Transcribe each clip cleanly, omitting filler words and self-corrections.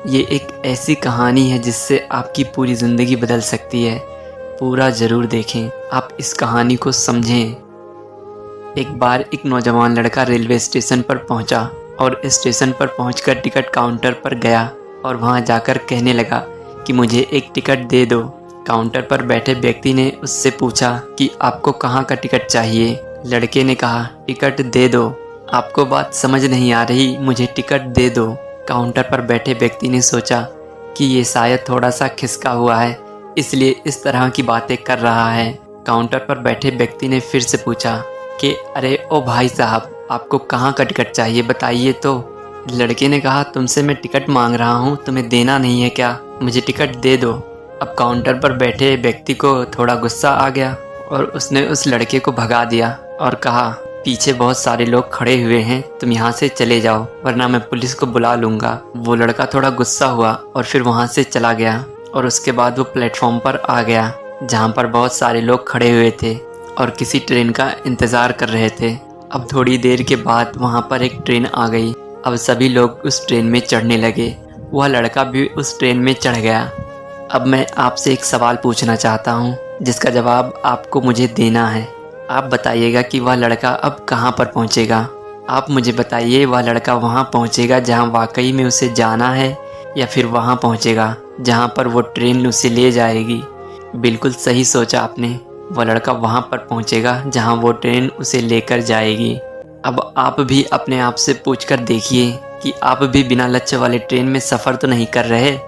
ये एक ऐसी कहानी है जिससे आपकी पूरी ज़िंदगी बदल सकती है। पूरा ज़रूर देखें, आप इस कहानी को समझें। एक बार एक नौजवान लड़का रेलवे स्टेशन पर पहुंचा और स्टेशन पर पहुंचकर टिकट काउंटर पर गया और वहां जाकर कहने लगा कि मुझे एक टिकट दे दो। काउंटर पर बैठे व्यक्ति ने उससे पूछा कि आपको कहाँ का टिकट चाहिए। लड़के ने कहा, टिकट दे दो। आपको बात समझ नहीं आ रही, मुझे टिकट दे दो। काउंटर पर बैठे व्यक्ति ने सोचा कि ये शायद थोड़ा सा खिसका हुआ है, इसलिए इस तरह की बातें कर रहा है। काउंटर पर बैठे व्यक्ति ने फिर से पूछा कि अरे ओ भाई साहब, आपको कहाँ का टिकट चाहिए, बताइए तो। लड़के ने कहा, तुमसे मैं टिकट मांग रहा हूँ, तुम्हें देना नहीं है क्या? मुझे टिकट दे दो। अब काउंटर पर बैठे व्यक्ति को थोड़ा गुस्सा आ गया और उसने उस लड़के को भगा दिया और कहा, पीछे बहुत सारे लोग खड़े हुए हैं, तुम यहाँ से चले जाओ वरना मैं पुलिस को बुला लूँगा। वो लड़का थोड़ा गुस्सा हुआ और फिर वहाँ से चला गया और उसके बाद वो प्लेटफॉर्म पर आ गया जहाँ पर बहुत सारे लोग खड़े हुए थे और किसी ट्रेन का इंतज़ार कर रहे थे। अब थोड़ी देर के बाद वहाँ पर एक ट्रेन आ गई। अब सभी लोग उस ट्रेन में चढ़ने लगे। वह लड़का भी उस ट्रेन में चढ़ गया। अब मैं आपसे एक सवाल पूछना चाहता हूँ जिसका जवाब आपको मुझे देना है। आप बताइएगा कि वह लड़का अब कहाँ पर पहुँचेगा। आप मुझे बताइए, वह लड़का वहाँ पहुँचेगा जहाँ वाकई में उसे जाना है या फिर वहाँ पहुँचेगा जहाँ पर वो ट्रेन उसे ले जाएगी। बिल्कुल सही सोचा आपने, वह लड़का वहाँ पर पहुँचेगा जहाँ वो ट्रेन उसे लेकर जाएगी। अब आप भी अपने आप से पूछकर देखिए कि आप भी बिना लक्ष्य वाले ट्रेन में सफ़र तो नहीं कर रहे।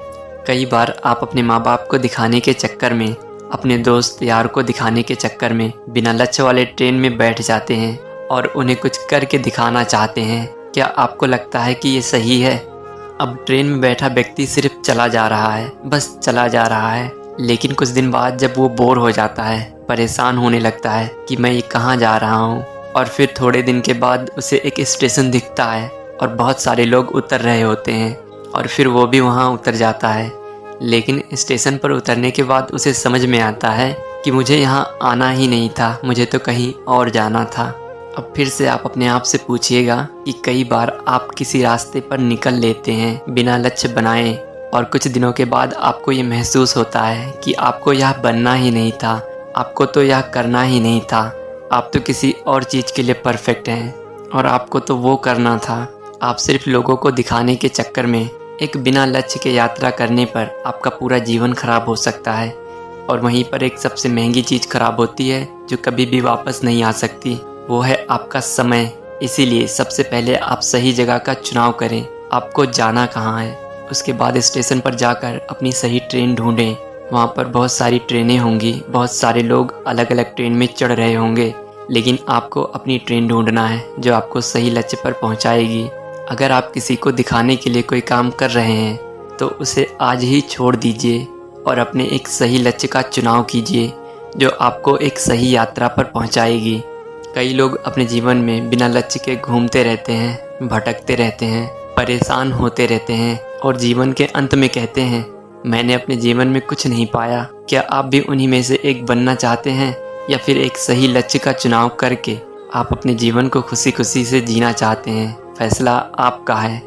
कई बार आप अपने माँ बाप को दिखाने के चक्कर में, अपने दोस्त यार को दिखाने के चक्कर में बिना लक्ष्य वाले ट्रेन में बैठ जाते हैं और उन्हें कुछ करके दिखाना चाहते हैं। क्या आपको लगता है कि ये सही है? अब ट्रेन में बैठा व्यक्ति सिर्फ चला जा रहा है, बस चला जा रहा है। लेकिन कुछ दिन बाद जब वो बोर हो जाता है, परेशान होने लगता है कि मैं ये कहाँ जा रहा हूँ, और फिर थोड़े दिन के बाद उसे एक स्टेशन दिखता है और बहुत सारे लोग उतर रहे होते हैं और फिर वो भी वहाँ उतर जाता है। लेकिन स्टेशन पर उतरने के बाद उसे समझ में आता है कि मुझे यहाँ आना ही नहीं था, मुझे तो कहीं और जाना था। अब फिर से आप अपने आप से पूछिएगा कि कई बार आप किसी रास्ते पर निकल लेते हैं बिना लक्ष्य बनाए और कुछ दिनों के बाद आपको ये महसूस होता है कि आपको यह बनना ही नहीं था, आपको तो यह करना ही नहीं था, आप तो किसी और चीज़ के लिए परफेक्ट हैं और आपको तो वो करना था। आप सिर्फ लोगों को दिखाने के चक्कर में एक बिना लक्ष्य के यात्रा करने पर आपका पूरा जीवन खराब हो सकता है। और वहीं पर एक सबसे महंगी चीज़ खराब होती है जो कभी भी वापस नहीं आ सकती, वो है आपका समय। इसीलिए सबसे पहले आप सही जगह का चुनाव करें, आपको जाना कहाँ है। उसके बाद स्टेशन पर जाकर अपनी सही ट्रेन ढूंढें। वहाँ पर बहुत सारी ट्रेनें होंगी, बहुत सारे लोग अलग अलग ट्रेन में चढ़ रहे होंगे, लेकिन आपको अपनी ट्रेन ढूंढना है जो आपको सही लक्ष्य पर पहुँचाएगी। अगर आप किसी को दिखाने के लिए कोई काम कर रहे हैं तो उसे आज ही छोड़ दीजिए और अपने एक सही लक्ष्य का चुनाव कीजिए जो आपको एक सही यात्रा पर पहुंचाएगी। कई लोग अपने जीवन में बिना लक्ष्य के घूमते रहते हैं, भटकते रहते हैं, परेशान होते रहते हैं और जीवन के अंत में कहते हैं, मैंने अपने जीवन में कुछ नहीं पाया। क्या आप भी उन्हीं में से एक बनना चाहते हैं या फिर एक सही लक्ष्य का चुनाव करके आप अपने जीवन को खुशी खुशी से जीना चाहते हैं? फैसला आपका है।